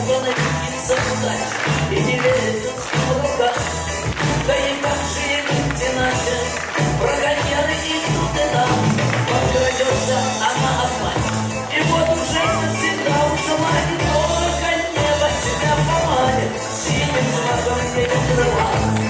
становиться удачей и не верится в рука. Да и как же ей быть иначе? Браконьеры идут и там, подкрадется она опять. И вот уже навсегда ушеланит, только небо тебя поманит, синим знаком не крыла.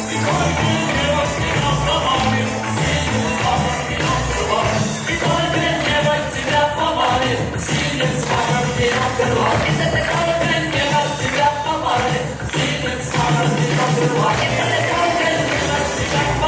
И только небо тебя поманит, синим знаком не крыла. И только небо тебя поманит, синим знаком не крыла. И только небо тебя поманит, синим знаком не крыла. И только небо тебя поманит.